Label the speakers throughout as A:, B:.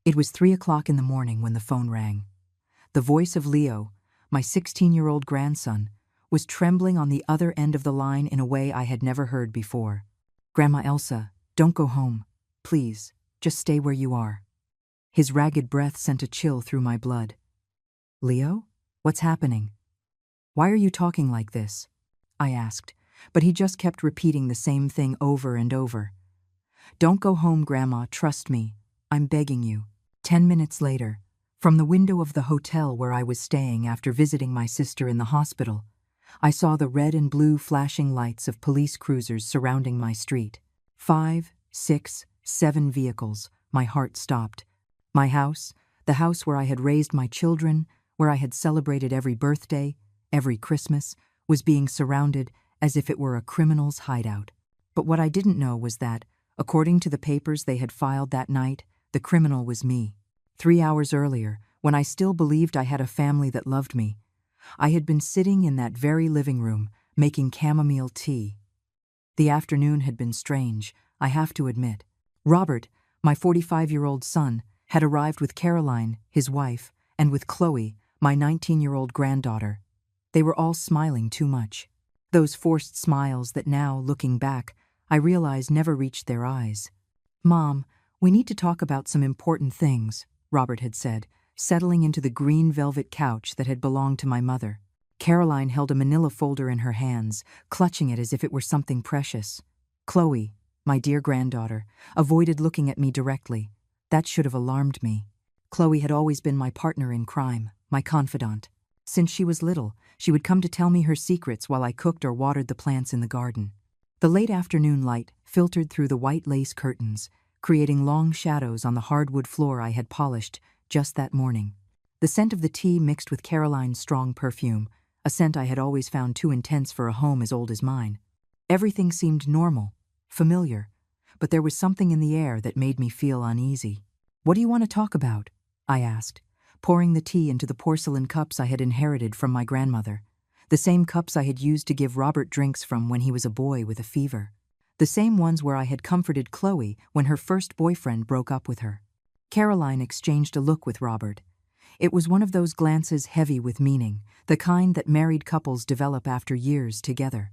A: It was 3 o'clock in the morning when the phone rang. The voice of Leo, my 16-year-old grandson, was trembling on the other end of the line in a way I had never heard before. "Grandma Elsa, don't go home. Please, just stay where you are." His ragged breath sent a chill through my blood. "Leo? What's happening? Why are you talking like this?" I asked, but he just kept repeating the same thing over and over. "Don't go home, Grandma, trust me. I'm begging you." 10 minutes later, from the window of the hotel where I was staying after visiting my sister in the hospital, I saw the red and blue flashing lights of police cruisers surrounding my street. 5, 6, 7 vehicles. My heart stopped. My house, the house where I had raised my children, where I had celebrated every birthday, every Christmas, was being surrounded as if it were a criminal's hideout. But what I didn't know was that, according to the papers they had filed that night, the criminal was me. 3 hours earlier, when I still believed I had a family that loved me, I had been sitting in that very living room, making chamomile tea. The afternoon had been strange, I have to admit. Robert, my 45-year-old son, had arrived with Caroline, his wife, and with Chloe, my 19-year-old granddaughter. They were all smiling too much. Those forced smiles that now, looking back, I realize never reached their eyes. "Mom, we need to talk about some important things," Robert had said, settling into the green velvet couch that had belonged to my mother. Caroline held a manila folder in her hands, clutching it as if it were something precious. Chloe, my dear granddaughter, avoided looking at me directly. That should have alarmed me. Chloe had always been my partner in crime, my confidant. Since she was little, she would come to tell me her secrets while I cooked or watered the plants in the garden. The late afternoon light filtered through the white lace curtains, creating long shadows on the hardwood floor I had polished just that morning. The scent of the tea mixed with Caroline's strong perfume, a scent I had always found too intense for a home as old as mine. Everything seemed normal, familiar, but there was something in the air that made me feel uneasy. "What do you want to talk about?" I asked, pouring the tea into the porcelain cups I had inherited from my grandmother, the same cups I had used to give Robert drinks from when he was a boy with a fever, the same ones where I had comforted Chloe when her first boyfriend broke up with her. Caroline exchanged a look with Robert. It was one of those glances heavy with meaning, the kind that married couples develop after years together.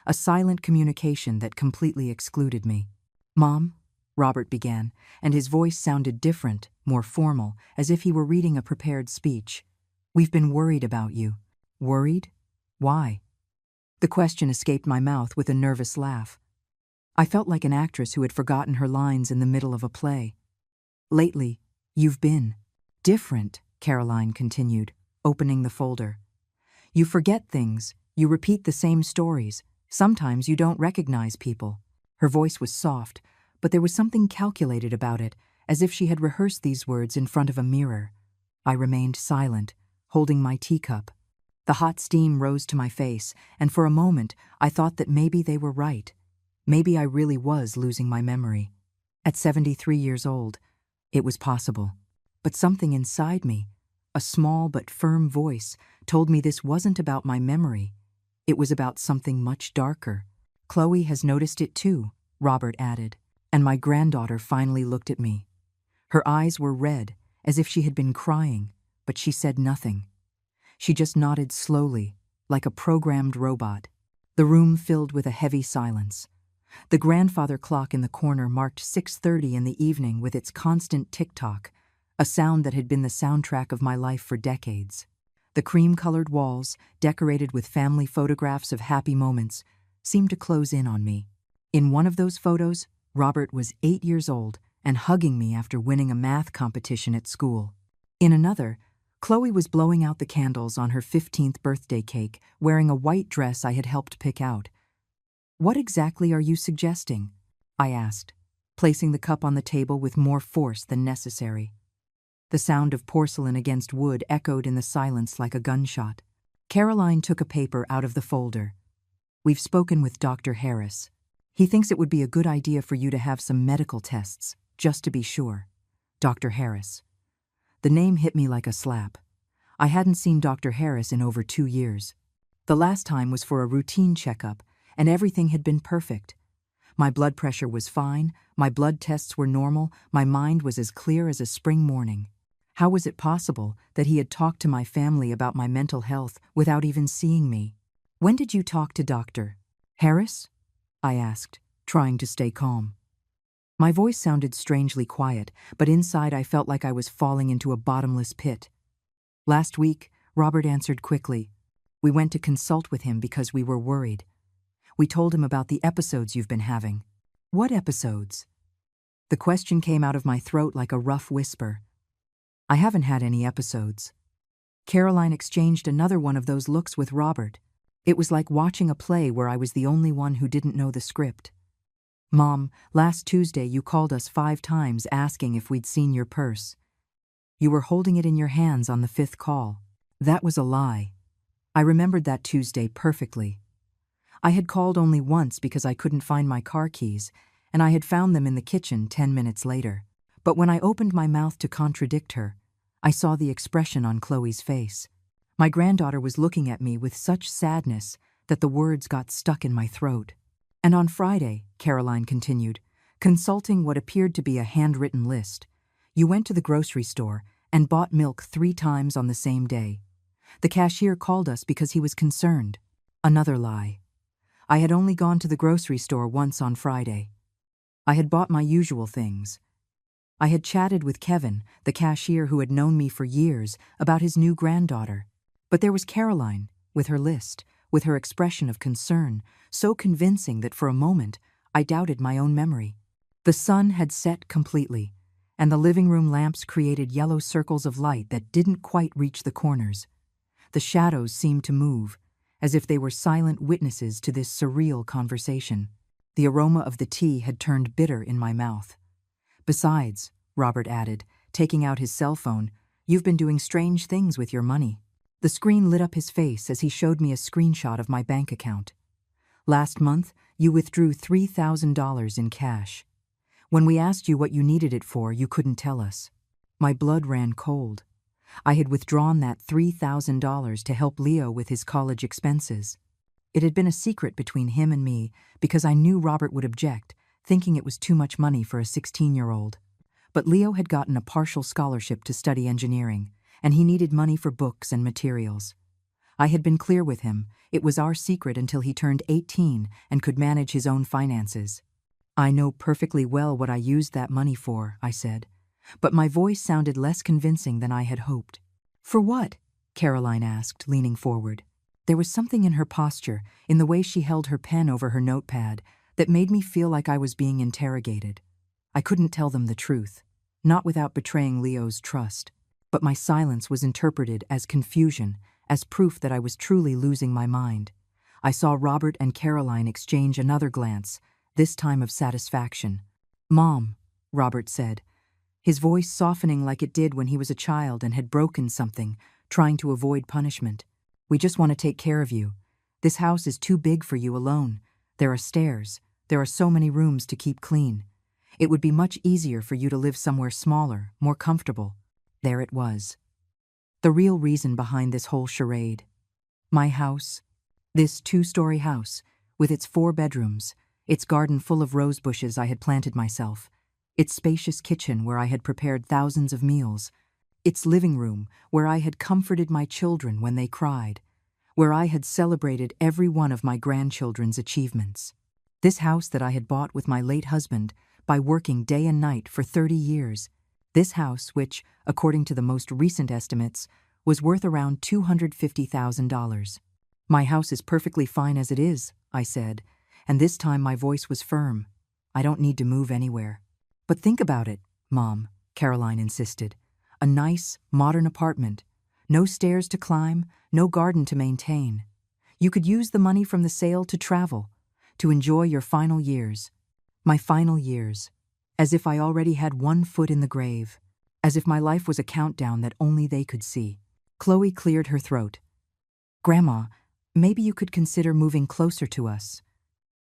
A: A silent communication that completely excluded me. "Mom," Robert began, and his voice sounded different, more formal, as if he were reading a prepared speech. "We've been worried about you." "Worried? Why?" The question escaped my mouth with a nervous laugh. I felt like an actress who had forgotten her lines in the middle of a play. "Lately, you've been different," Caroline continued, opening the folder. "You forget things, you repeat the same stories, sometimes you don't recognize people." Her voice was soft, but there was something calculated about it, as if she had rehearsed these words in front of a mirror. I remained silent, holding my teacup. The hot steam rose to my face, and for a moment I thought that maybe they were right. Maybe I really was losing my memory. At 73 years old, it was possible. But something inside me, a small but firm voice, told me this wasn't about my memory. It was about something much darker. "Chloe has noticed it too," Robert added, and my granddaughter finally looked at me. Her eyes were red, as if she had been crying, but she said nothing. She just nodded slowly, like a programmed robot. The room filled with a heavy silence. The grandfather clock in the corner marked 6:30 in the evening with its constant tick-tock, a sound that had been the soundtrack of my life for decades. The cream-colored walls, decorated with family photographs of happy moments, seemed to close in on me. In one of those photos, Robert was 8 years old and hugging me after winning a math competition at school. In another, Chloe was blowing out the candles on her 15th birthday cake, wearing a white dress I had helped pick out. "What exactly are you suggesting?" I asked, placing the cup on the table with more force than necessary. The sound of porcelain against wood echoed in the silence like a gunshot. Caroline took a paper out of the folder. "We've spoken with Dr. Harris. He thinks it would be a good idea for you to have some medical tests, just to be sure." Dr. Harris. The name hit me like a slap. I hadn't seen Dr. Harris in over 2 years. The last time was for a routine checkup, and everything had been perfect. My blood pressure was fine, my blood tests were normal, my mind was as clear as a spring morning. How was it possible that he had talked to my family about my mental health without even seeing me? "When did you talk to Dr. Harris?" I asked, trying to stay calm. My voice sounded strangely quiet, but inside I felt like I was falling into a bottomless pit. "Last week," Robert answered quickly. "We went to consult with him because we were worried. We told him about the episodes you've been having." "What episodes?" The question came out of my throat like a rough whisper. "I haven't had any episodes." Caroline exchanged another one of those looks with Robert. It was like watching a play where I was the only one who didn't know the script. "Mom, last Tuesday you called us 5 times asking if we'd seen your purse. You were holding it in your hands on the 5th call." That was a lie. I remembered that Tuesday perfectly. I had called only once because I couldn't find my car keys, and I had found them in the kitchen 10 minutes later. But when I opened my mouth to contradict her, I saw the expression on Chloe's face. My granddaughter was looking at me with such sadness that the words got stuck in my throat. "And on Friday," Caroline continued, consulting what appeared to be a handwritten list, "you went to the grocery store and bought milk 3 times on the same day. The cashier called us because he was concerned." Another lie. I had only gone to the grocery store once on Friday. I had bought my usual things. I had chatted with Kevin, the cashier who had known me for years, about his new granddaughter. But there was Caroline, with her list, with her expression of concern, so convincing that for a moment I doubted my own memory. The sun had set completely, and the living room lamps created yellow circles of light that didn't quite reach the corners. The shadows seemed to move, as if they were silent witnesses to this surreal conversation. The aroma of the tea had turned bitter in my mouth. "Besides," Robert added, taking out his cell phone, "you've been doing strange things with your money." The screen lit up his face as he showed me a screenshot of my bank account. "Last month, you withdrew $3,000 in cash. When we asked you what you needed it for, you couldn't tell us." My blood ran cold. I had withdrawn that $3,000 to help Leo with his college expenses. It had been a secret between him and me because I knew Robert would object, thinking it was too much money for a 16-year-old. But Leo had gotten a partial scholarship to study engineering, and he needed money for books and materials. I had been clear with him, it was our secret until he turned 18 and could manage his own finances. "I know perfectly well what I used that money for," I said, but my voice sounded less convincing than I had hoped. "For what?" Caroline asked, leaning forward. There was something in her posture, in the way she held her pen over her notepad, that made me feel like I was being interrogated. I couldn't tell them the truth, not without betraying Leo's trust, but my silence was interpreted as confusion, as proof that I was truly losing my mind. I saw Robert and Caroline exchange another glance, this time of satisfaction. "Mom," Robert said, his voice softening like it did when he was a child and had broken something, trying to avoid punishment. "We just want to take care of you. This house is too big for you alone. There are stairs. There are so many rooms to keep clean. It would be much easier for you to live somewhere smaller, more comfortable." There it was. The real reason behind this whole charade. My house. This 2-story house, with its 4 bedrooms, its garden full of rose bushes I had planted myself, its spacious kitchen where I had prepared thousands of meals, its living room where I had comforted my children when they cried, where I had celebrated every one of my grandchildren's achievements. This house that I had bought with my late husband by working day and night for 30 years. This house, which, according to the most recent estimates, was worth around $250,000. "My house is perfectly fine as it is," I said, and this time my voice was firm. "I don't need to move anywhere." "But think about it, Mom," Caroline insisted. "A nice, modern apartment. No stairs to climb, no garden to maintain. You could use the money from the sale to travel, to enjoy your final years." My final years. As if I already had 1 foot in the grave. As if my life was a countdown that only they could see. Chloe cleared her throat. "Grandma, maybe you could consider moving closer to us.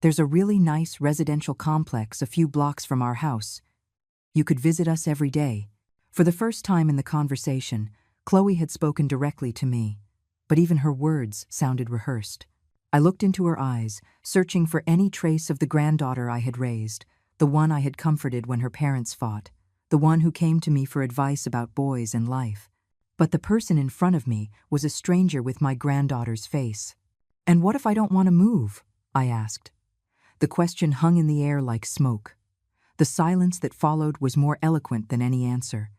A: There's a really nice residential complex a few blocks from our house. You could visit us every day." For the first time in the conversation, Chloe had spoken directly to me, but even her words sounded rehearsed. I looked into her eyes, searching for any trace of the granddaughter I had raised, the one I had comforted when her parents fought, the one who came to me for advice about boys and life. But the person in front of me was a stranger with my granddaughter's face. "And what if I don't want to move?" I asked. The question hung in the air like smoke. The silence that followed was more eloquent than any answer.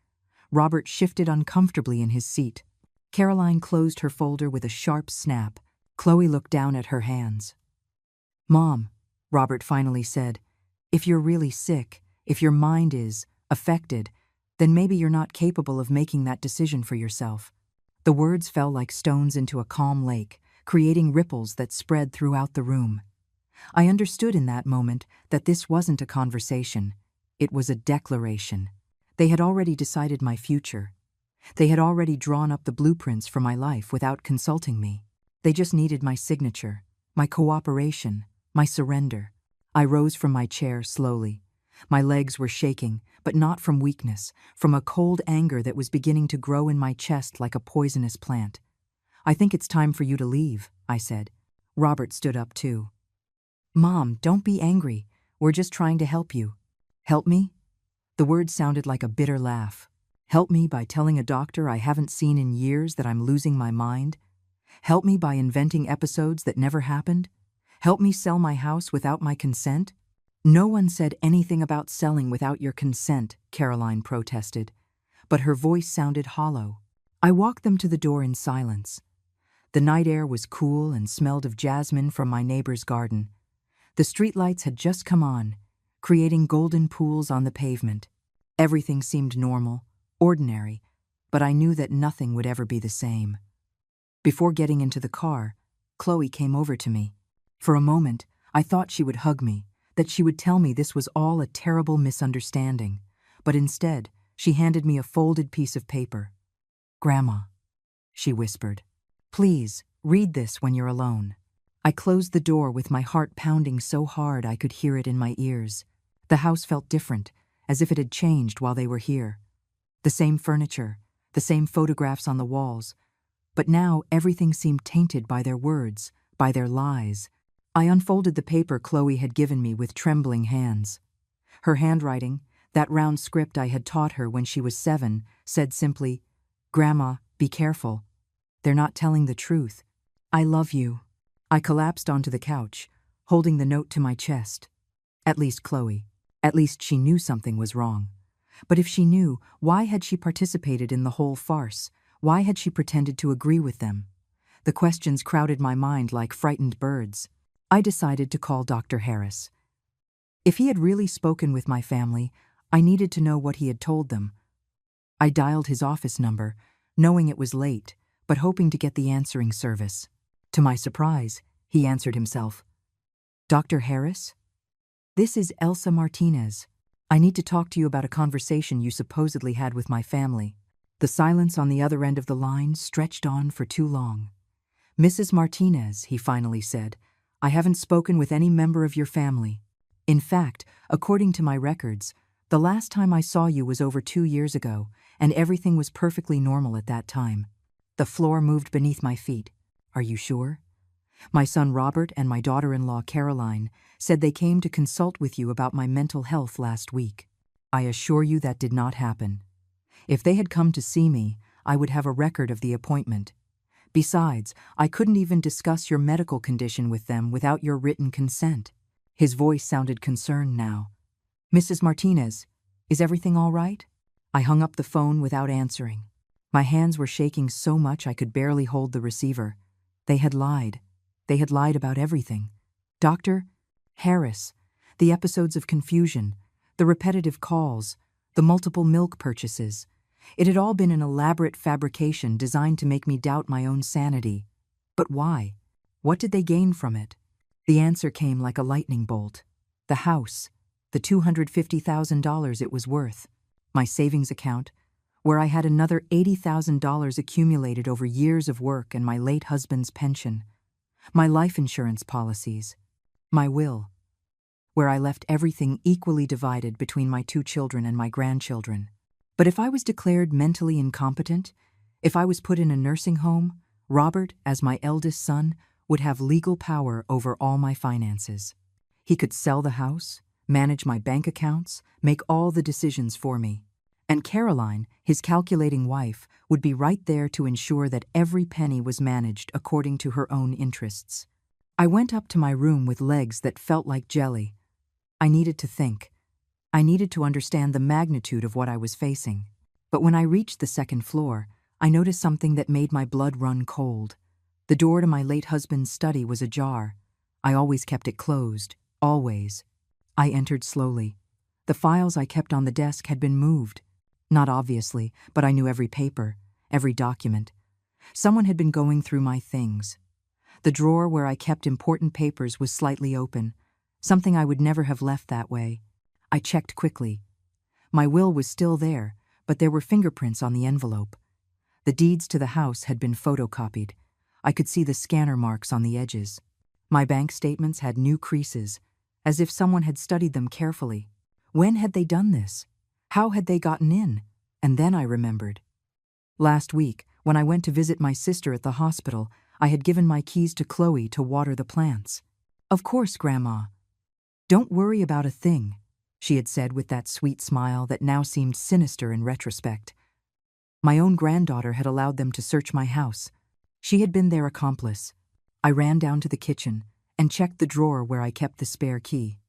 A: Robert shifted uncomfortably in his seat. Caroline closed her folder with a sharp snap. Chloe looked down at her hands. "Mom," Robert finally said, "if you're really sick, if your mind is affected, then maybe you're not capable of making that decision for yourself." The words fell like stones into a calm lake, creating ripples that spread throughout the room. I understood in that moment that this wasn't a conversation. It was a declaration. They had already decided my future. They had already drawn up the blueprints for my life without consulting me. They just needed my signature, my cooperation, my surrender. I rose from my chair slowly. My legs were shaking, but not from weakness, from a cold anger that was beginning to grow in my chest like a poisonous plant. "I think it's time for you to leave," I said. Robert stood up too. "Mom, don't be angry. We're just trying to help you." "Help me?" The word sounded like a bitter laugh. "Help me by telling a doctor I haven't seen in years that I'm losing my mind? Help me by inventing episodes that never happened? Help me sell my house without my consent?" "No one said anything about selling without your consent," Caroline protested, but her voice sounded hollow. I walked them to the door in silence. The night air was cool and smelled of jasmine from my neighbor's garden. The streetlights had just come on, creating golden pools on the pavement. Everything seemed normal, ordinary, but I knew that nothing would ever be the same. Before getting into the car, Chloe came over to me. For a moment, I thought she would hug me, that she would tell me this was all a terrible misunderstanding, but instead, she handed me a folded piece of paper. "Grandma," she whispered, "please, read this when you're alone." I closed the door with my heart pounding so hard I could hear it in my ears. The house felt different, as if it had changed while they were here. The same furniture, the same photographs on the walls, but now everything seemed tainted by their words, by their lies. I unfolded the paper Chloe had given me with trembling hands. Her handwriting, that round script I had taught her when she was 7, said simply, "Grandma, be careful. They're not telling the truth. I love you." I collapsed onto the couch, holding the note to my chest. At least Chloe. At least she knew something was wrong. But if she knew, why had she participated in the whole farce? Why had she pretended to agree with them? The questions crowded my mind like frightened birds. I decided to call Dr. Harris. If he had really spoken with my family, I needed to know what he had told them. I dialed his office number, knowing it was late, but hoping to get the answering service. To my surprise, he answered himself. "Dr. Harris? This is Elsa Martinez. I need to talk to you about a conversation you supposedly had with my family." The silence on the other end of the line stretched on for too long. "Mrs. Martinez," he finally said, "I haven't spoken with any member of your family. In fact, according to my records, the last time I saw you was over 2 years ago, and everything was perfectly normal at that time." The floor moved beneath my feet. "Are you sure? My son Robert and my daughter-in-law Caroline said they came to consult with you about my mental health last week. I assure you that did not happen. If they had come to see me, I would have a record of the appointment. Besides, I couldn't even discuss your medical condition with them without your written consent." His voice sounded concerned now. "Mrs. Martinez, is everything all right?" I hung up the phone without answering. My hands were shaking so much I could barely hold the receiver. They had lied. They had lied about everything. Dr. Harris, the episodes of confusion, the repetitive calls, the multiple milk purchases. It had all been an elaborate fabrication designed to make me doubt my own sanity. But why? What did they gain from it? The answer came like a lightning bolt. The house, the $250,000 it was worth, my savings account, where I had another $80,000 accumulated over years of work and my late husband's pension, my life insurance policies, my will, where I left everything equally divided between my 2 children and my grandchildren. But if I was declared mentally incompetent, if I was put in a nursing home, Robert, as my eldest son, would have legal power over all my finances. He could sell the house, manage my bank accounts, make all the decisions for me. And Caroline, his calculating wife, would be right there to ensure that every penny was managed according to her own interests. I went up to my room with legs that felt like jelly. I needed to think. I needed to understand the magnitude of what I was facing. But when I reached the second floor, I noticed something that made my blood run cold. The door to my late husband's study was ajar. I always kept it closed, always. I entered slowly. The files I kept on the desk had been moved. Not obviously, but I knew every paper, every document. Someone had been going through my things. The drawer where I kept important papers was slightly open, something I would never have left that way. I checked quickly. My will was still there, but there were fingerprints on the envelope. The deeds to the house had been photocopied. I could see the scanner marks on the edges. My bank statements had new creases, as if someone had studied them carefully. When had they done this? How had they gotten in? And then I remembered. Last week, when I went to visit my sister at the hospital, I had given my keys to Chloe to water the plants. "Of course, Grandma. Don't worry about a thing," she had said with that sweet smile that now seemed sinister in retrospect. My own granddaughter had allowed them to search my house. She had been their accomplice. I ran down to the kitchen and checked the drawer where I kept the spare key.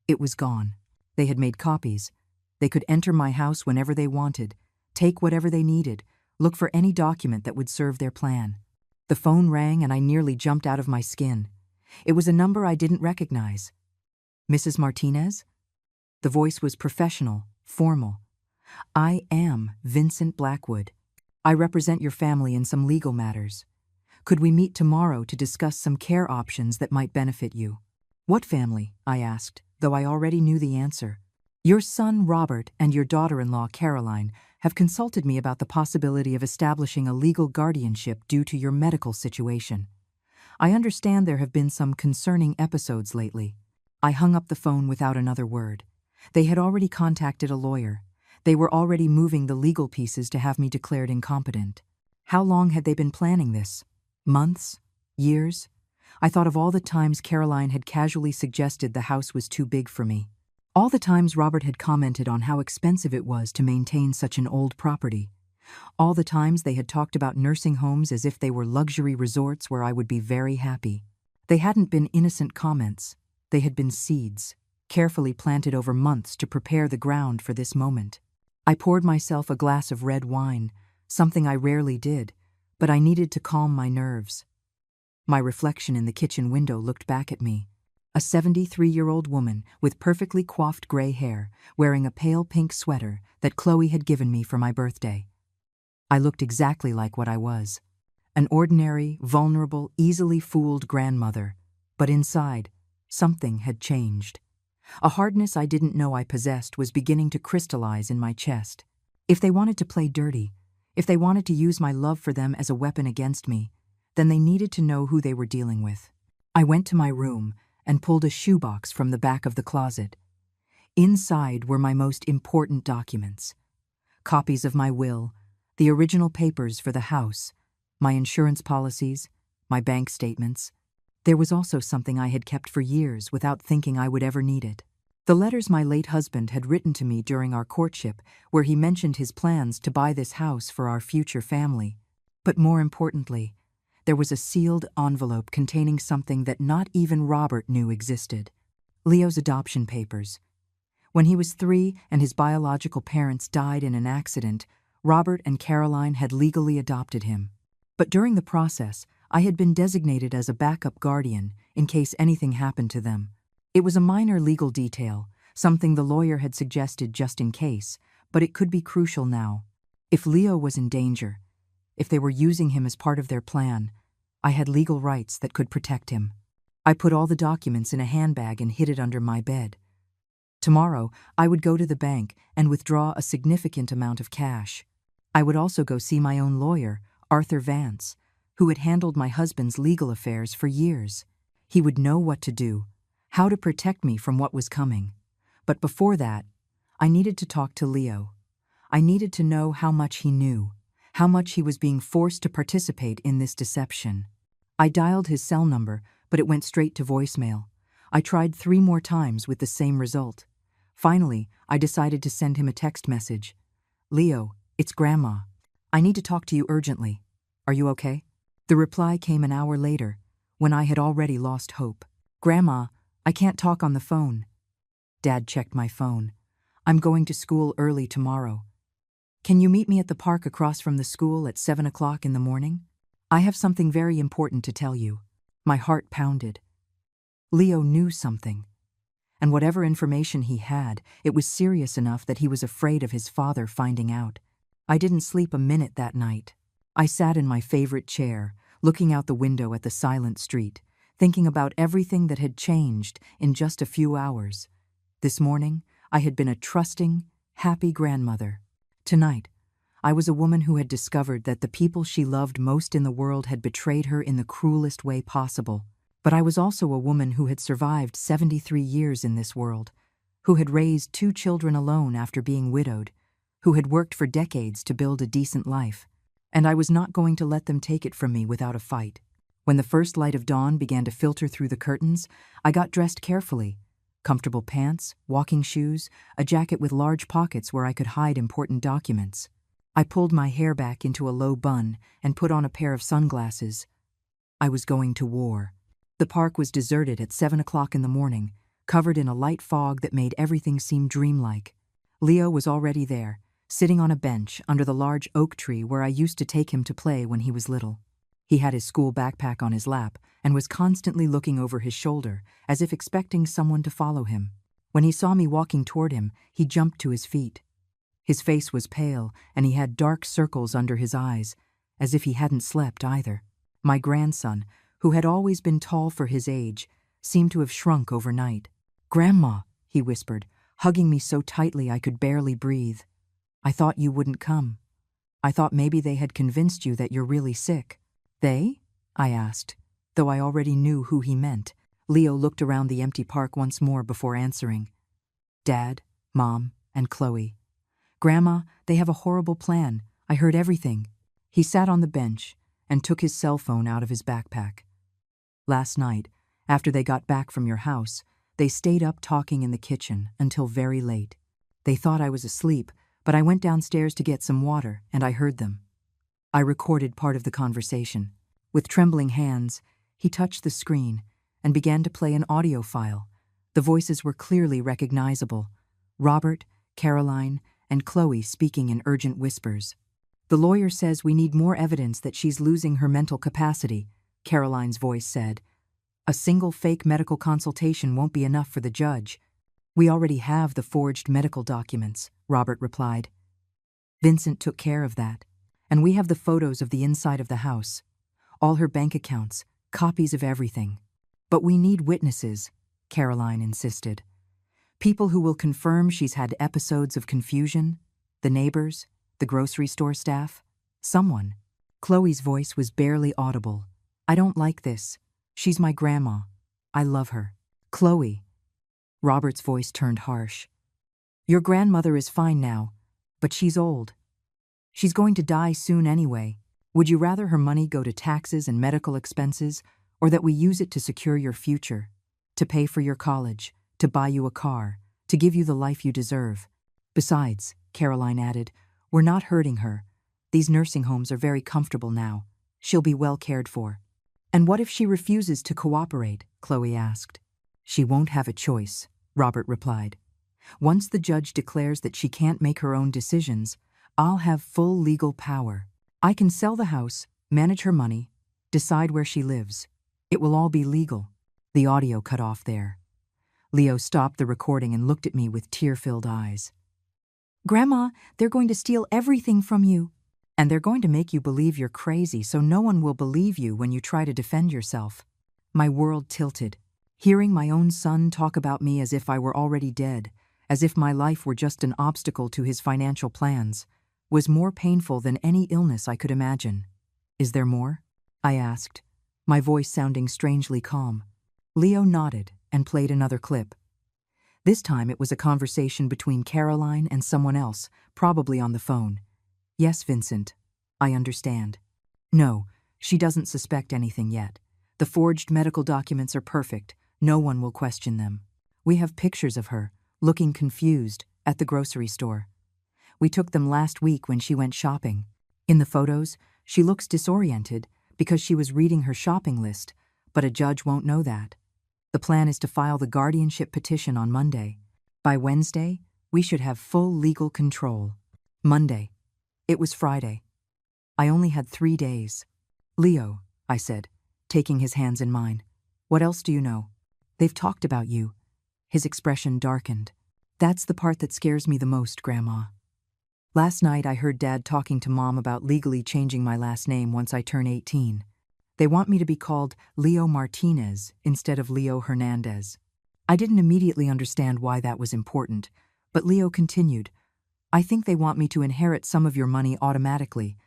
A: It was gone. They had made copies. They could enter my house whenever they wanted, take whatever they needed, look for any document that would serve their plan. The phone rang and I nearly jumped out of my skin. It was a number I didn't recognize. "Mrs. Martinez?" The voice was professional, formal. "I am Vincent Blackwood. I represent your family in some legal matters. Could we meet tomorrow to discuss some care options that might benefit you?" "What family?" I asked, though I already knew the answer. "Your son Robert and your daughter-in-law Caroline have consulted me about the possibility of establishing a legal guardianship due to your medical situation. I understand there have been some concerning episodes lately." I hung up the phone without another word. They had already contacted a lawyer. They were already moving the legal pieces to have me declared incompetent. How long had they been planning this? Months? Years? I thought of all the times Caroline had casually suggested the house was too big for me. All the times Robert had commented on how expensive it was to maintain such an old property. All the times they had talked about nursing homes as if they were luxury resorts where I would be very happy. They hadn't been innocent comments. They had been seeds, carefully planted over months to prepare the ground for this moment. I poured myself a glass of red wine, something I rarely did, but I needed to calm my nerves. My reflection in the kitchen window looked back at me. A 73-year-old woman with perfectly coiffed gray hair, wearing a pale pink sweater that Chloe had given me for my birthday. I looked exactly like what I was. An ordinary, vulnerable, easily fooled grandmother. But inside, something had changed. A hardness I didn't know I possessed was beginning to crystallize in my chest. If they wanted to play dirty, if they wanted to use my love for them as a weapon against me, then they needed to know who they were dealing with. I went to my room and pulled a shoebox from the back of the closet. Inside were my most important documents. Copies of my will, the original papers for the house, my insurance policies, my bank statements. There was also something I had kept for years without thinking I would ever need it. The letters my late husband had written to me during our courtship, where he mentioned his plans to buy this house for our future family. But more importantly, there was a sealed envelope containing something that not even Robert knew existed. Leo's adoption papers. When he was 3 and his biological parents died in an accident, Robert and Caroline had legally adopted him. But during the process, I had been designated as a backup guardian in case anything happened to them. It was a minor legal detail, something the lawyer had suggested just in case, but it could be crucial now. If Leo was in danger, if they were using him as part of their plan, I had legal rights that could protect him. I put all the documents in a handbag and hid it under my bed. Tomorrow, I would go to the bank and withdraw a significant amount of cash. I would also go see my own lawyer, Arthur Vance, who had handled my husband's legal affairs for years. He would know what to do, how to protect me from what was coming. But before that, I needed to talk to Leo. I needed to know how much he knew, how much he was being forced to participate in this deception. I dialed his cell number, but it went straight to voicemail. I tried 3 more times with the same result. Finally, I decided to send him a text message. "Leo, it's Grandma. I need to talk to you urgently. Are you okay?" The reply came an hour later, when I had already lost hope. "Grandma, I can't talk on the phone." Dad checked my phone. "I'm going to school early tomorrow. Can you meet me at the park across from the school at 7 o'clock in the morning? I have something very important to tell you." My heart pounded. Leo knew something. And whatever information he had, it was serious enough that he was afraid of his father finding out. I didn't sleep a minute that night. I sat in my favorite chair, looking out the window at the silent street, thinking about everything that had changed in just a few hours. This morning, I had been a trusting, happy grandmother. Tonight, I was a woman who had discovered that the people she loved most in the world had betrayed her in the cruelest way possible. But I was also a woman who had survived 73 years in this world, who had raised 2 children alone after being widowed, who had worked for decades to build a decent life, and I was not going to let them take it from me without a fight. When the first light of dawn began to filter through the curtains, I got dressed carefully. Comfortable pants, walking shoes, a jacket with large pockets where I could hide important documents. I pulled my hair back into a low bun and put on a pair of sunglasses. I was going to war. The park was deserted at 7 o'clock in the morning, covered in a light fog that made everything seem dreamlike. Leo was already there, sitting on a bench under the large oak tree where I used to take him to play when he was little. He had his school backpack on his lap and was constantly looking over his shoulder, as if expecting someone to follow him. When he saw me walking toward him, he jumped to his feet. His face was pale, and he had dark circles under his eyes, as if he hadn't slept either. My grandson, who had always been tall for his age, seemed to have shrunk overnight. "Grandma," he whispered, hugging me so tightly I could barely breathe. "I thought you wouldn't come. I thought maybe they had convinced you that you're really sick." "They?" I asked, though I already knew who he meant. Leo looked around the empty park once more before answering. "Dad, Mom, and Chloe. Grandma, they have a horrible plan. I heard everything." He sat on the bench and took his cell phone out of his backpack. "Last night, after they got back from your house, they stayed up talking in the kitchen until very late. They thought I was asleep, but I went downstairs to get some water and I heard them." I recorded part of the conversation. With trembling hands, he touched the screen and began to play an audio file. The voices were clearly recognizable: Robert, Caroline, and Chloe speaking in urgent whispers. "The lawyer says we need more evidence that she's losing her mental capacity," Caroline's voice said. "A single fake medical consultation won't be enough for the judge." "We already have the forged medical documents," Robert replied. "Vincent took care of that. And we have the photos of the inside of the house. All her bank accounts, copies of everything. But we need witnesses," Caroline insisted. "People who will confirm she's had episodes of confusion. The neighbors, the grocery store staff, someone." Chloe's voice was barely audible. "I don't like this. She's my grandma. I love her." "Chloe." Robert's voice turned harsh. "Your grandmother is fine now, but she's old. She's going to die soon anyway. Would you rather her money go to taxes and medical expenses, or that we use it to secure your future, to pay for your college, to buy you a car, to give you the life you deserve? Besides," Caroline added, "we're not hurting her. These nursing homes are very comfortable now. She'll be well cared for." "And what if she refuses to cooperate?" Chloe asked. "She won't have a choice," Robert replied. "Once the judge declares that she can't make her own decisions, I'll have full legal power. I can sell the house, manage her money, decide where she lives. It will all be legal." The audio cut off there. Leo stopped the recording and looked at me with tear-filled eyes. "Grandma, they're going to steal everything from you. And they're going to make you believe you're crazy so no one will believe you when you try to defend yourself." My world tilted. Hearing my own son talk about me as if I were already dead, as if my life were just an obstacle to his financial plans, was more painful than any illness I could imagine. "Is there more?" I asked, my voice sounding strangely calm. Leo nodded and played another clip. This time it was a conversation between Caroline and someone else, probably on the phone. "Yes, Vincent, I understand. No, she doesn't suspect anything yet. The forged medical documents are perfect. No one will question them. We have pictures of her, looking confused, at the grocery store. We took them last week when she went shopping. In the photos, she looks disoriented because she was reading her shopping list, but a judge won't know that. The plan is to file the guardianship petition on Monday. By Wednesday, we should have full legal control. Monday. It was Friday. I only had 3 days. Leo, I said, taking his hands in mine. What else do you know? They've talked about you. His expression darkened. That's the part that scares me the most, Grandma. Last night I heard Dad talking to Mom about legally changing my last name once I turn 18. They want me to be called Leo Martinez instead of Leo Hernandez. I didn't immediately understand why that was important, but Leo continued, I think they want me to inherit some of your money automatically,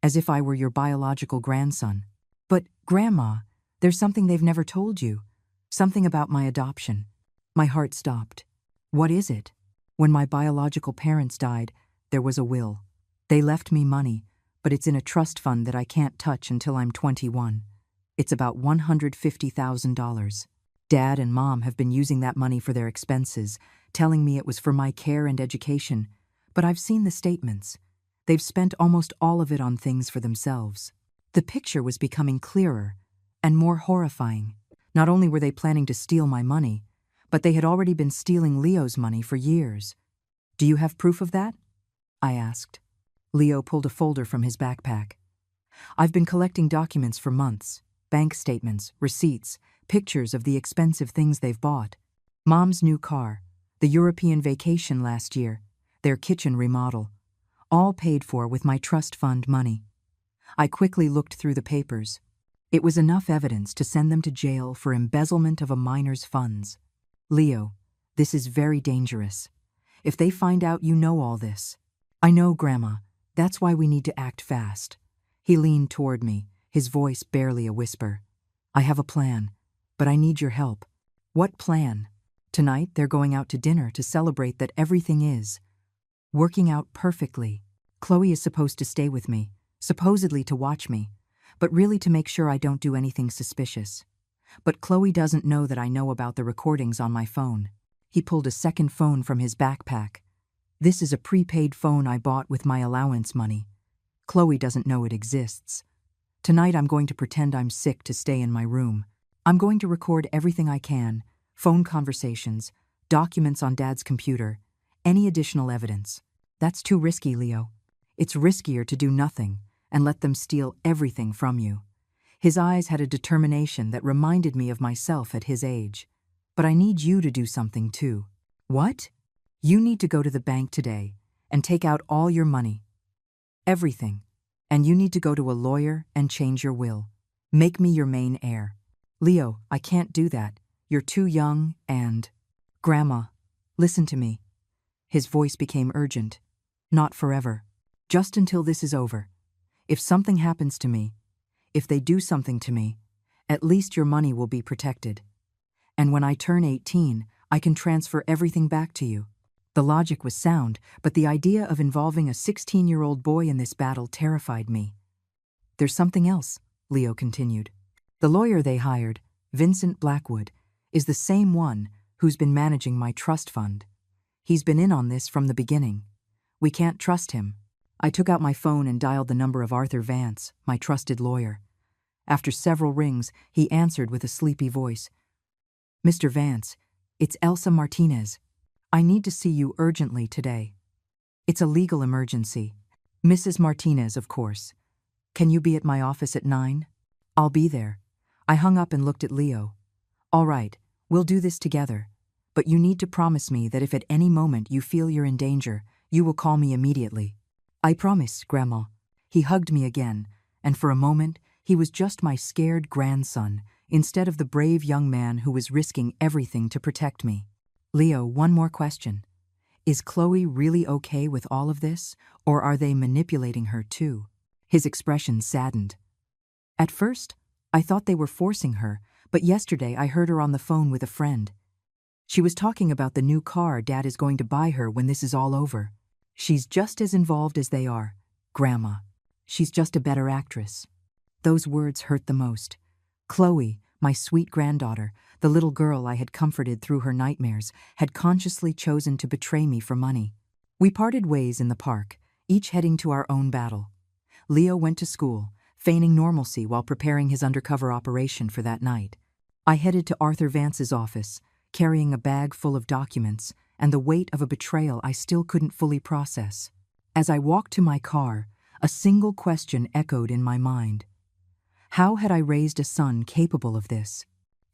A: as if I were your biological grandson. But, Grandma, there's something they've never told you. Something about my adoption. My heart stopped. What is it? When my biological parents died, there was a will. They left me money, but it's in a trust fund that I can't touch until I'm 21. It's about $150,000. Dad and Mom have been using that money for their expenses, telling me it was for my care and education, but I've seen the statements. They've spent almost all of it on things for themselves. The picture was becoming clearer and more horrifying. Not only were they planning to steal my money, but they had already been stealing Leo's money for years. Do you have proof of that? I asked. Leo pulled a folder from his backpack. I've been collecting documents for months. Bank statements, receipts, pictures of the expensive things they've bought. Mom's new car, the European vacation last year, their kitchen remodel. All paid for with my trust fund money. I quickly looked through the papers. It was enough evidence to send them to jail for embezzlement of a minor's funds. Leo, this is very dangerous. If they find out you know all this. I know, Grandma. That's why we need to act fast. He leaned toward me, his voice barely a whisper. I have a plan, but I need your help. What plan? Tonight they're going out to dinner to celebrate that everything is working out perfectly. Chloe is supposed to stay with me, supposedly to watch me, but really to make sure I don't do anything suspicious. But Chloe doesn't know that I know about the recordings on my phone. He pulled a second phone from his backpack. This is a prepaid phone I bought with my allowance money. Chloe doesn't know it exists. Tonight I'm going to pretend I'm sick to stay in my room. I'm going to record everything I can, phone conversations, documents on Dad's computer, any additional evidence. That's too risky, Leo. It's riskier to do nothing and let them steal everything from you. His eyes had a determination that reminded me of myself at his age. But I need you to do something too. What? You need to go to the bank today and take out all your money. Everything. And you need to go to a lawyer and change your will. Make me your main heir. Leo, I can't do that. You're too young and… Grandma, listen to me. His voice became urgent. Not forever. Just until this is over. If something happens to me, if they do something to me, at least your money will be protected. And when I turn 18, I can transfer everything back to you. The logic was sound, but the idea of involving a 16-year-old boy in this battle terrified me. There's something else, Leo continued. The lawyer they hired, Vincent Blackwood, is the same one who's been managing my trust fund. He's been in on this from the beginning. We can't trust him. I took out my phone and dialed the number of Arthur Vance, my trusted lawyer. After several rings, he answered with a sleepy voice. Mr. Vance, it's Elsa Martinez. I need to see you urgently today. It's a legal emergency. Mrs. Martinez, of course. Can you be at my office at 9? I'll be there. I hung up and looked at Leo. All right, we'll do this together. But you need to promise me that if at any moment you feel you're in danger, you will call me immediately. I promise, Grandma. He hugged me again, and for a moment, he was just my scared grandson, instead of the brave young man who was risking everything to protect me. Leo, one more question. Is Chloe really okay with all of this, or are they manipulating her too? His expression saddened. At first, I thought they were forcing her, but yesterday I heard her on the phone with a friend. She was talking about the new car Dad is going to buy her when this is all over. She's just as involved as they are, Grandma. She's just a better actress. Those words hurt the most. Chloe, my sweet granddaughter, the little girl I had comforted through her nightmares, had consciously chosen to betray me for money. We parted ways in the park, each heading to our own battle. Leo went to school, feigning normalcy while preparing his undercover operation for that night. I headed to Arthur Vance's office, carrying a bag full of documents and the weight of a betrayal I still couldn't fully process. As I walked to my car, a single question echoed in my mind. How had I raised a son capable of this?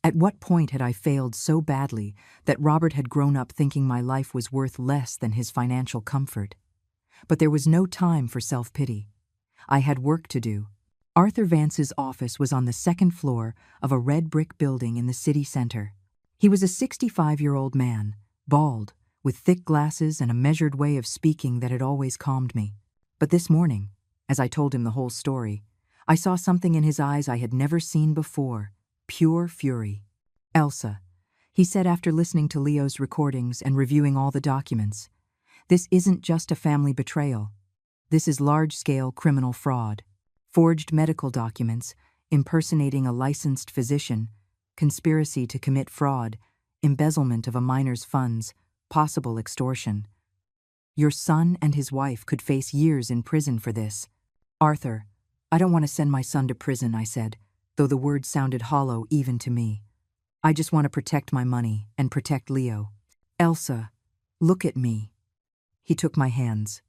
A: At what point had I failed so badly that Robert had grown up thinking my life was worth less than his financial comfort? But there was no time for self-pity. I had work to do. Arthur Vance's office was on the second floor of a red brick building in the city center. He was a 65-year-old man, bald, with thick glasses and a measured way of speaking that had always calmed me. But this morning, as I told him the whole story, I saw something in his eyes I had never seen before, pure fury. "Elsa," he said after listening to Leo's recordings and reviewing all the documents, "this isn't just a family betrayal. This is large-scale criminal fraud. Forged medical documents, impersonating a licensed physician, conspiracy to commit fraud, embezzlement of a minor's funds, possible extortion. Your son and his wife could face years in prison for this." "Arthur, I don't want to send my son to prison," I said, though the words sounded hollow even to me. "I just want to protect my money and protect Leo." "Elsa, look at me." He took my hands.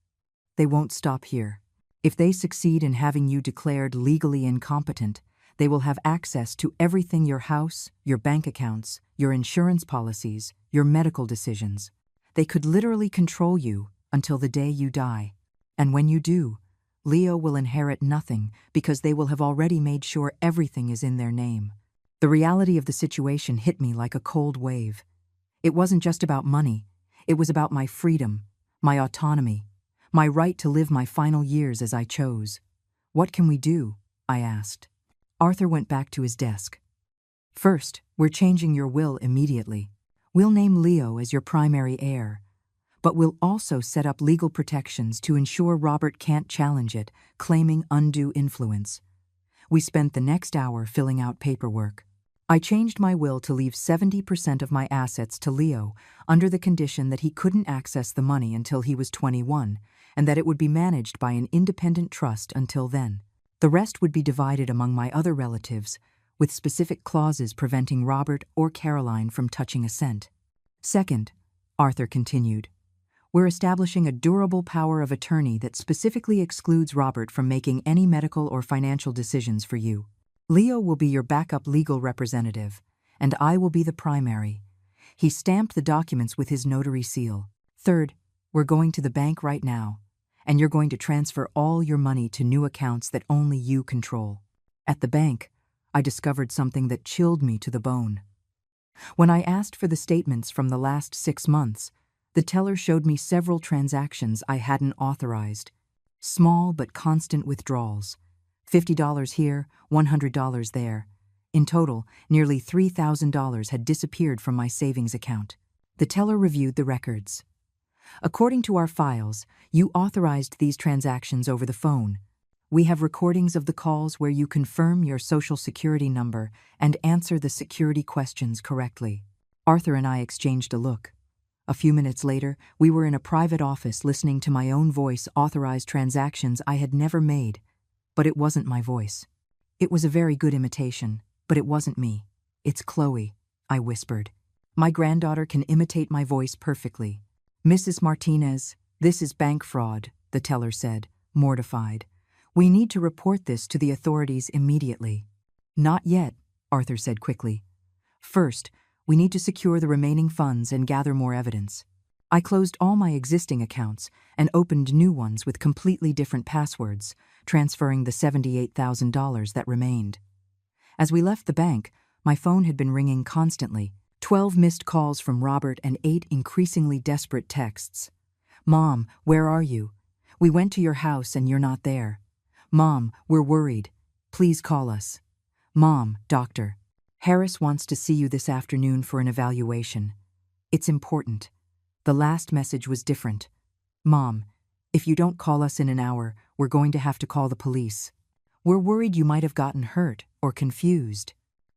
A: "They won't stop here. If they succeed in having you declared legally incompetent, they will have access to everything: your house, your bank accounts, your insurance policies, your medical decisions. They could literally control you until the day you die. And when you do, Leo will inherit nothing because they will have already made sure everything is in their name." The reality of the situation hit me like a cold wave. It wasn't just about money. It was about my freedom, my autonomy, my right to live my final years as I chose. "What can we do?" I asked. Arthur went back to his desk. "First, we're changing your will immediately. We'll name Leo as your primary heir, but we'll also set up legal protections to ensure Robert can't challenge it, claiming undue influence." We spent the next hour filling out paperwork. I changed my will to leave 70% of my assets to Leo under the condition that he couldn't access the money until he was 21, and that it would be managed by an independent trust until then. The rest would be divided among my other relatives, with specific clauses preventing Robert or Caroline from touching a cent. "Second," Arthur continued, "we're establishing a durable power of attorney that specifically excludes Robert from making any medical or financial decisions for you. Leo will be your backup legal representative, and I will be the primary." He stamped the documents with his notary seal. "Third, we're going to the bank right now, and you're going to transfer all your money to new accounts that only you control." At the bank, I discovered something that chilled me to the bone. When I asked for the statements from the last 6 months, the teller showed me several transactions I hadn't authorized. Small but constant withdrawals. $50 here, $100 there. In total, nearly $3,000 had disappeared from my savings account. The teller reviewed the records. "According to our files, you authorized these transactions over the phone. We have recordings of the calls where you confirm your social security number and answer the security questions correctly." Arthur and I exchanged a look. A few minutes later, we were in a private office listening to my own voice authorize transactions I had never made. But it wasn't my voice. It was a very good imitation, but it wasn't me. "It's Chloe," I whispered. "My granddaughter can imitate my voice perfectly." "Mrs. Martinez, this is bank fraud," the teller said, mortified. "We need to report this to the authorities immediately." "Not yet," Arthur said quickly. "First, we need to secure the remaining funds and gather more evidence." I closed all my existing accounts and opened new ones with completely different passwords, transferring the $78,000 that remained. As we left the bank, my phone had been ringing constantly. 12 missed calls from Robert and 8 increasingly desperate texts. "Mom, where are you? We went to your house and you're not there. Mom, we're worried. Please call us. Mom, doctor. Harris wants to see you this afternoon for an evaluation. It's important." The last message was different. "Mom, if you don't call us in an hour, we're going to have to call the police. We're worried you might have gotten hurt or confused."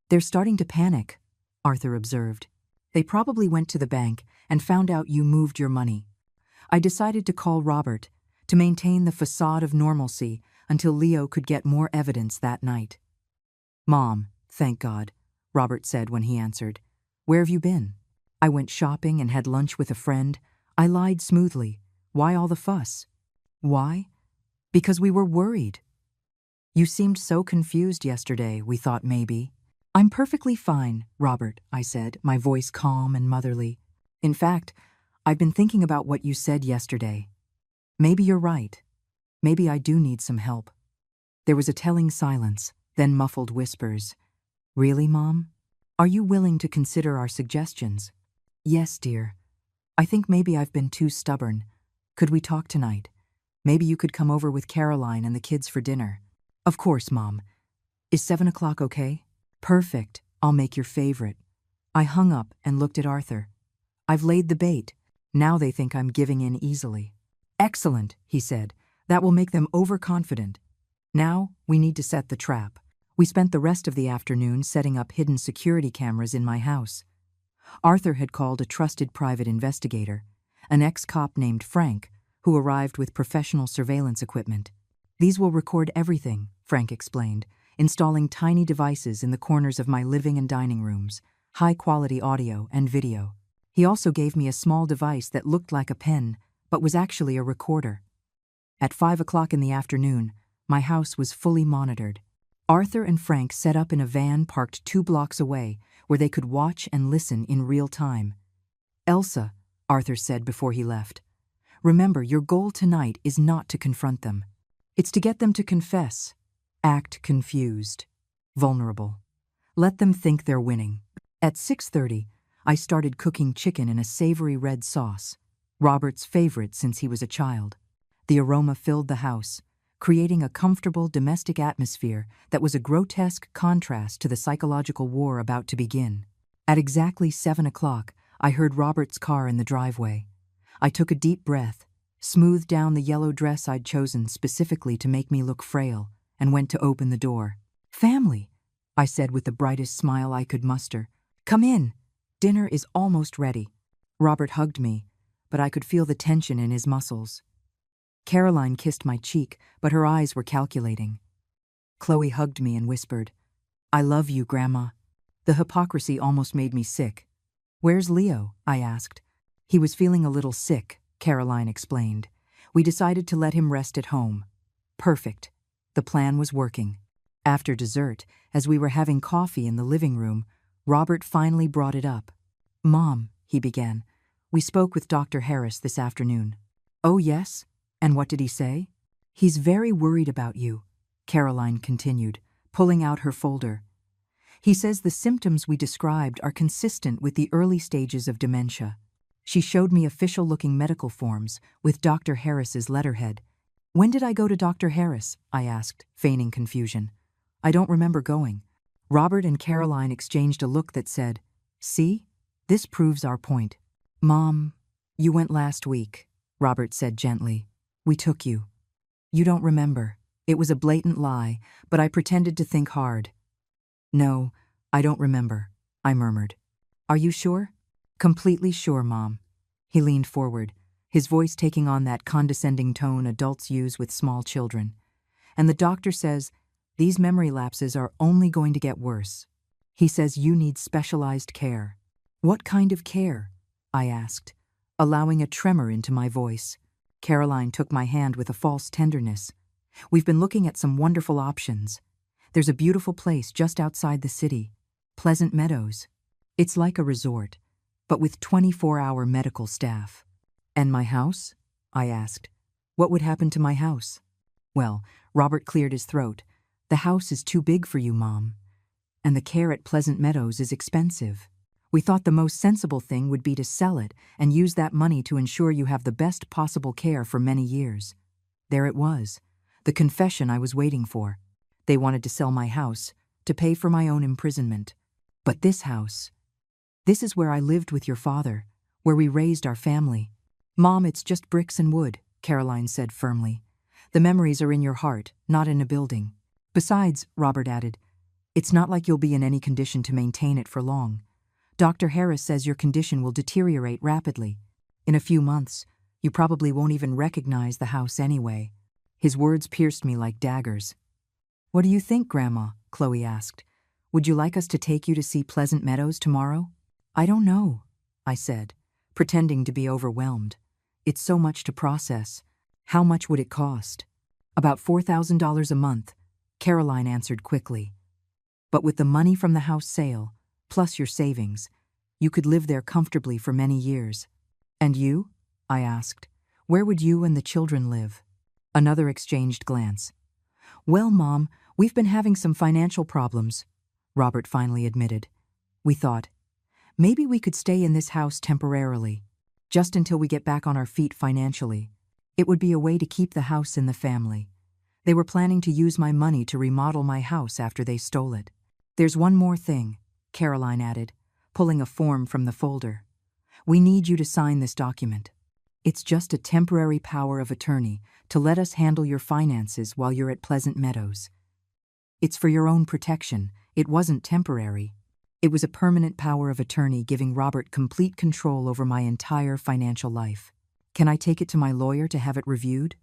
A: They're starting to panic, Arthur observed. They probably went to the bank and found out you moved your money. I decided to call Robert to maintain the facade of normalcy until Leo could get more evidence that night. Mom, thank God, Robert said when he answered. Where have you been? I went shopping and had lunch with a friend. I lied smoothly. Why all the fuss? Why? Because we were worried. You seemed so confused yesterday, we thought maybe. I'm perfectly fine, Robert, I said, my voice calm and motherly. In fact, I've been thinking about what you said yesterday. Maybe you're right. Maybe I do need some help. There was a telling silence, then muffled whispers. Really, Mom? Are you willing to consider our suggestions? Yes, dear. I think maybe I've been too stubborn. Could we talk tonight? Maybe you could come over with Caroline and the kids for dinner. Of course, Mom. Is 7 o'clock okay? Perfect. I'll make your favorite. I hung up and looked at Arthur. I've laid the bait. Now they think I'm giving in easily. Excellent, he said. That will make them overconfident. Now we need to set the trap. We spent the rest of the afternoon setting up hidden security cameras in my house. Arthur had called a trusted private investigator, an ex-cop named Frank, who arrived with professional surveillance equipment. These will record everything, Frank explained, installing tiny devices in the corners of my living and dining rooms, high-quality audio and video. He also gave me a small device that looked like a pen, but was actually a recorder. At 5 o'clock in the afternoon, my house was fully monitored. Arthur and Frank set up in a van parked 2 blocks away, where they could watch and listen in real time. Elsa, Arthur said before he left, remember, your goal tonight is not to confront them. It's to get them to confess, act confused, vulnerable. Let them think they're winning. At 6:30, I started cooking chicken in a savory red sauce, Robert's favorite since he was a child. The aroma filled the house, creating a comfortable domestic atmosphere that was a grotesque contrast to the psychological war about to begin. At exactly 7 o'clock, I heard Robert's car in the driveway. I took a deep breath, smoothed down the yellow dress I'd chosen specifically to make me look frail, and went to open the door. Family, I said with the brightest smile I could muster. Come in. Dinner is almost ready. Robert hugged me, but I could feel the tension in his muscles. Caroline kissed my cheek, but her eyes were calculating. Chloe hugged me and whispered, I love you, Grandma. The hypocrisy almost made me sick. Where's Leo? I asked. He was feeling a little sick, Caroline explained. We decided to let him rest at home. Perfect. The plan was working. After dessert, as we were having coffee in the living room, Robert finally brought it up. Mom, he began, we spoke with Dr. Harris this afternoon. Oh, yes? And what did he say? He's very worried about you, Caroline continued, pulling out her folder. He says the symptoms we described are consistent with the early stages of dementia. She showed me official-looking medical forms with Dr. Harris's letterhead. When did I go to Dr. Harris? I asked, feigning confusion. I don't remember going. Robert and Caroline exchanged a look that said, See? This proves our point. Mom, you went last week, Robert said gently. We took you. You don't remember. It was a blatant lie, but I pretended to think hard. No, I don't remember, I murmured. Are you sure? Completely sure, Mom. He leaned forward, his voice taking on that condescending tone adults use with small children. And the doctor says, these memory lapses are only going to get worse. He says you need specialized care. What kind of care? I asked, allowing a tremor into my voice. Caroline took my hand with a false tenderness. We've been looking at some wonderful options. There's a beautiful place just outside the city, Pleasant Meadows. It's like a resort, but with 24-hour medical staff. And my house? I asked. What would happen to my house? Well, Robert cleared his throat. The house is too big for you, Mom. And the care at Pleasant Meadows is expensive. We thought the most sensible thing would be to sell it and use that money to ensure you have the best possible care for many years. There it was, the confession I was waiting for. They wanted to sell my house, to pay for my own imprisonment. But this house, this is where I lived with your father, where we raised our family. Mom, it's just bricks and wood, Caroline said firmly. The memories are in your heart, not in a building. Besides, Robert added, It's not like you'll be in any condition to maintain it for long. Dr. Harris says your condition will deteriorate rapidly. In a few months, you probably won't even recognize the house anyway." His words pierced me like daggers. "What do you think, Grandma?" Chloe asked. "Would you like us to take you to see Pleasant Meadows tomorrow?" "I don't know," I said, pretending to be overwhelmed. "It's so much to process. How much would it cost?" "About $4,000 a month," Caroline answered quickly. "But with the money from the house sale, plus your savings, you could live there comfortably for many years." "And you?" I asked. "Where would you and the children live?" Another exchanged glance. "Well, Mom, we've been having some financial problems," Robert finally admitted. "We thought, maybe we could stay in this house temporarily, just until we get back on our feet financially. It would be a way to keep the house in the family. They were planning to use my money to remodel my house after they stole it." "There's one more thing," Caroline added, pulling a form from the folder. "We need you to sign this document. It's just a temporary power of attorney to let us handle your finances while you're at Pleasant Meadows. It's for your own protection. It wasn't temporary. It was a permanent power of attorney giving Robert complete control over my entire financial life." "Can I take it to my lawyer to have it reviewed?"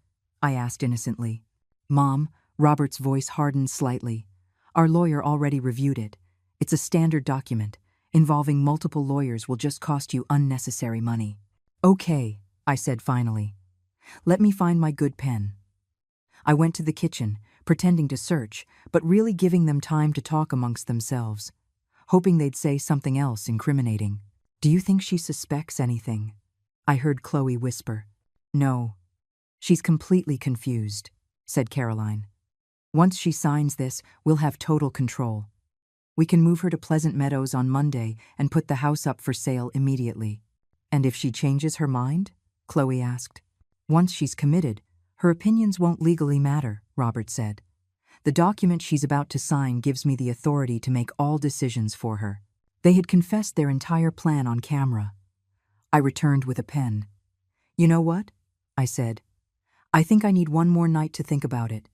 A: I asked innocently. "Mom," Robert's voice hardened slightly, "our lawyer already reviewed it. It's a standard document. Involving multiple lawyers will just cost you unnecessary money." "Okay," I said finally. "Let me find my good pen." I went to the kitchen, pretending to search, but really giving them time to talk amongst themselves, hoping they'd say something else incriminating. "Do you think she suspects anything?" I heard Chloe whisper. "No. She's completely confused," said Caroline. "Once she signs this, we'll have total control. We can move her to Pleasant Meadows on Monday and put the house up for sale immediately." "And if she changes her mind?" Chloe asked. "Once she's committed, her opinions won't legally matter," Robert said. "The document she's about to sign gives me the authority to make all decisions for her." They had confessed their entire plan on camera. I returned with a pen. "You know what?" I said. "I think I need one more night to think about it.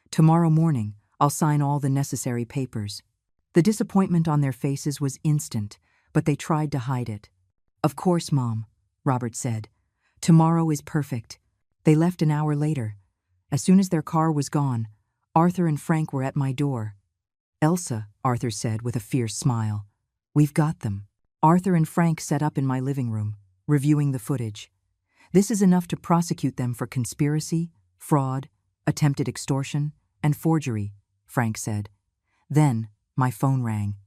A: Tomorrow morning, I'll sign all the necessary papers." The disappointment on their faces was instant, but they tried to hide it. "Of course, Mom," Robert said. "Tomorrow is perfect." They left an hour later. As soon as their car was gone, Arthur and Frank were at my door. "Elsa," Arthur said with a fierce smile, "we've got them." Arthur and Frank sat up in my living room, reviewing the footage. "This is enough to prosecute them for conspiracy, fraud, attempted extortion, and forgery," Frank said. Then my phone rang.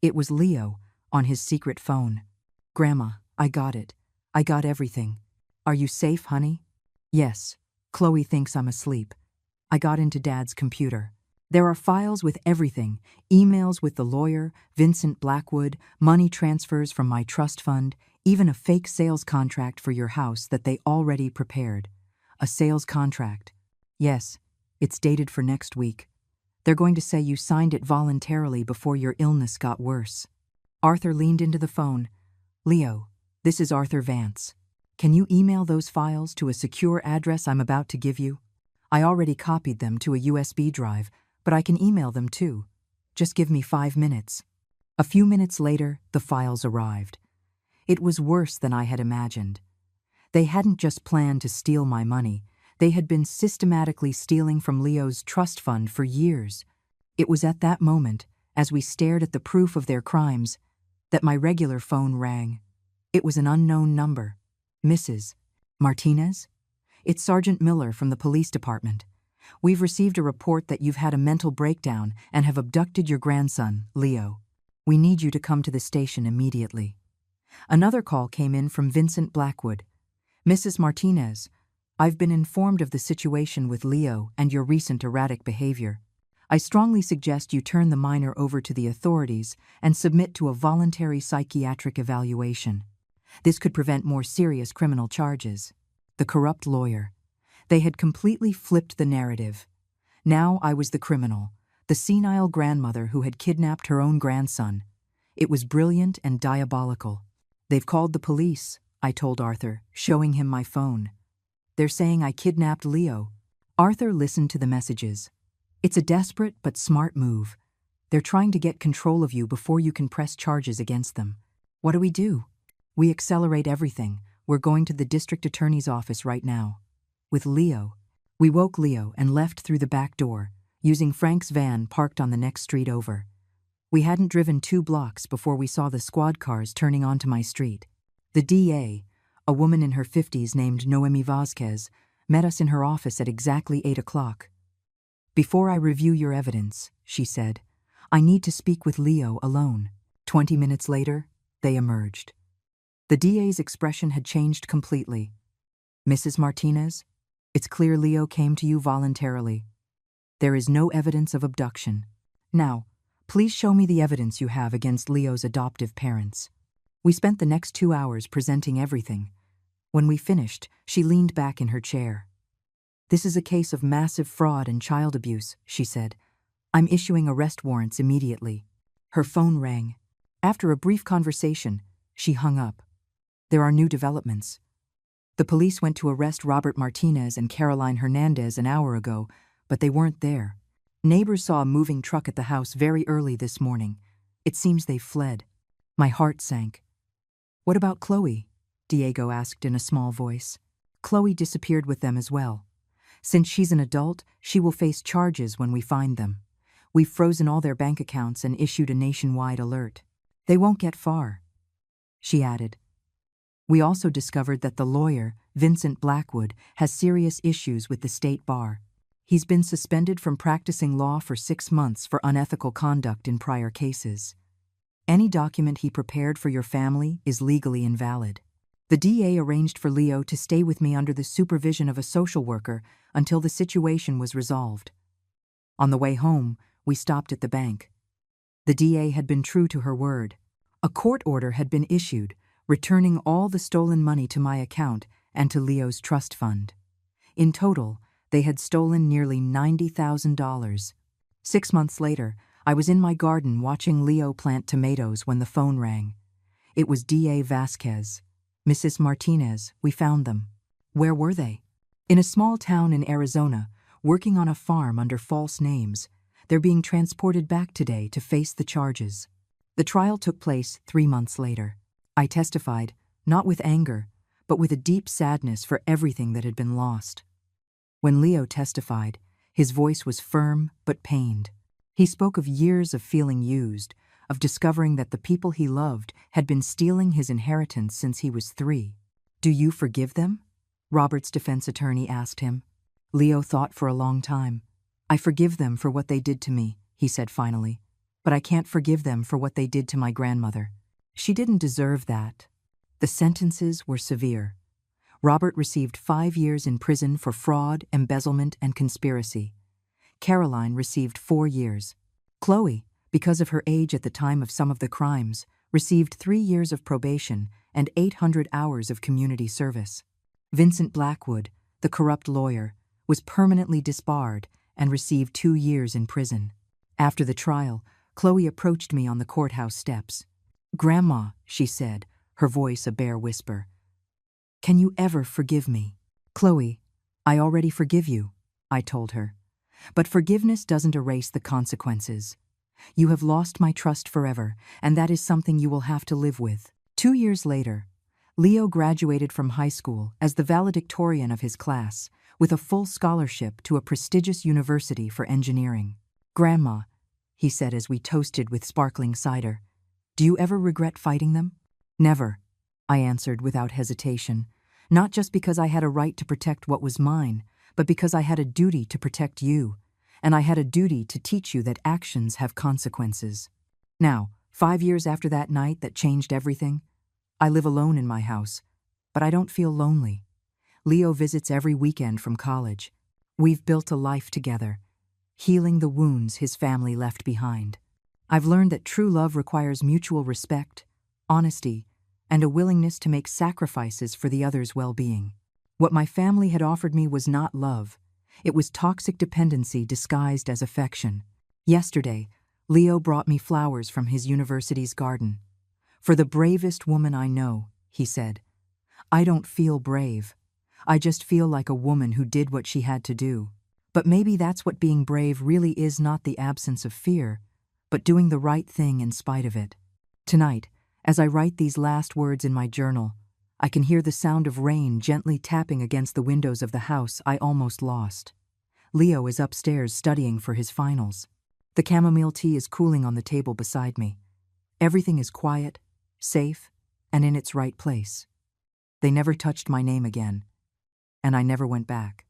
A: It was Leo, on his secret phone. "Grandma, I got it. I got everything. Are you safe, honey?" "Yes. Chloe thinks I'm asleep. I got into Dad's computer. There are files with everything, emails with the lawyer, Vincent Blackwood, money transfers from my trust fund, even a fake sales contract for your house that they already prepared." "A sales contract?" "Yes. It's dated for next week. They're going to say you signed it voluntarily before your illness got worse." Arthur leaned into the phone. "Leo, this is Arthur Vance. Can you email those files to a secure address I'm about to give you? I already copied them to a USB drive, but I can email them too. Just give me 5 minutes." A few minutes later, the files arrived. It was worse than I had imagined. They hadn't just planned to steal my money. They had been systematically stealing from Leo's trust fund for years. It was at that moment, as we stared at the proof of their crimes, that my regular phone rang. It was an unknown number. "Mrs. Martinez? It's Sergeant Miller from the police department. We've received a report that you've had a mental breakdown and have abducted your grandson, Leo. We need you to come to the station immediately." Another call came in from Vincent Blackwood. "Mrs. Martinez, I've been informed of the situation with Leo and your recent erratic behavior. I strongly suggest you turn the minor over to the authorities and submit to a voluntary psychiatric evaluation. This could prevent more serious criminal charges." The corrupt lawyer. They had completely flipped the narrative. Now I was the criminal, the senile grandmother who had kidnapped her own grandson. It was brilliant and diabolical. "They've called the police," I told Arthur, showing him my phone. "They're saying I kidnapped Leo." Arthur listened to the messages. "It's a desperate but smart move. They're trying to get control of you before you can press charges against them. What do we do? We accelerate everything. We're going to the district attorney's office right now. With Leo. We woke Leo and left through the back door, using Frank's van parked on the next street over. We hadn't driven 2 blocks before we saw the squad cars turning onto my street. The DA, a woman in her 50s named Noemi Vasquez, met us in her office at exactly 8 o'clock. "Before I review your evidence," she said, "I need to speak with Leo alone." 20 minutes later, they emerged. The DA's expression had changed completely. "Mrs. Martinez, it's clear Leo came to you voluntarily. There is no evidence of abduction. Now, please show me the evidence you have against Leo's adoptive parents." We spent the next 2 hours presenting everything. When we finished, she leaned back in her chair. "This is a case of massive fraud and child abuse," she said. "I'm issuing arrest warrants immediately." Her phone rang. After a brief conversation, she hung up. "There are new developments. The police went to arrest Robert Martinez and Caroline Hernandez an hour ago, but they weren't there. Neighbors saw a moving truck at the house very early this morning. It seems they fled." My heart sank. "What about Chloe?" Diego asked in a small voice. "Chloe disappeared with them as well. Since she's an adult, she will face charges when we find them. We've frozen all their bank accounts and issued a nationwide alert. They won't get far," she added. "We also discovered that the lawyer, Vincent Blackwood, has serious issues with the state bar. He's been suspended from practicing law for 6 months for unethical conduct in prior cases. Any document he prepared for your family is legally invalid." The DA arranged for Leo to stay with me under the supervision of a social worker until the situation was resolved. On the way home, we stopped at the bank. The DA had been true to her word. A court order had been issued, returning all the stolen money to my account and to Leo's trust fund. In total, they had stolen nearly $90,000. 6 months later, I was in my garden watching Leo plant tomatoes when the phone rang. It was DA Vasquez. "Mrs. Martinez, we found them." "Where were they?" "In a small town in Arizona, working on a farm under false names. They're being transported back today to face the charges." The trial took place 3 months later. I testified, not with anger, but with a deep sadness for everything that had been lost. When Leo testified, his voice was firm but pained. He spoke of years of feeling used, of discovering that the people he loved had been stealing his inheritance since he was 3. "Do you forgive them?" Robert's defense attorney asked him. Leo thought for a long time. "I forgive them for what they did to me," he said finally. "But I can't forgive them for what they did to my grandmother. She didn't deserve that." The sentences were severe. Robert received 5 years in prison for fraud, embezzlement, and conspiracy. Caroline received 4 years. Chloe, because of her age at the time of some of the crimes, received 3 years of probation and 800 hours of community service. Vincent Blackwood, the corrupt lawyer, was permanently disbarred and received 2 years in prison. After the trial, Chloe approached me on the courthouse steps. "Grandma," she said, her voice a bare whisper, "can you ever forgive me?" "Chloe, I already forgive you," I told her. "But forgiveness doesn't erase the consequences. You have lost my trust forever, and that is something you will have to live with." 2 years later, Leo graduated from high school as the valedictorian of his class, with a full scholarship to a prestigious university for engineering. "Grandma," he said as we toasted with sparkling cider, "do you ever regret fighting them?" "Never," I answered without hesitation, not just because I had a right to protect what was mine, but because I had a duty to protect you, and I had a duty to teach you that actions have consequences. Now, 5 years after that night that changed everything, I live alone in my house, but I don't feel lonely. Leo visits every weekend from college. We've built a life together, healing the wounds his family left behind. I've learned that true love requires mutual respect, honesty, and a willingness to make sacrifices for the other's well-being. What my family had offered me was not love. It was toxic dependency disguised as affection. Yesterday, Leo brought me flowers from his university's garden. "For the bravest woman I know," he said. "I don't feel brave. I just feel like a woman who did what she had to do. But maybe that's what being brave really is, not the absence of fear, but doing the right thing in spite of it. Tonight, as I write these last words in my journal, I can hear the sound of rain gently tapping against the windows of the house I almost lost. Leo is upstairs studying for his finals. The chamomile tea is cooling on the table beside me. Everything is quiet, safe, and in its right place. They never touched my name again, and I never went back.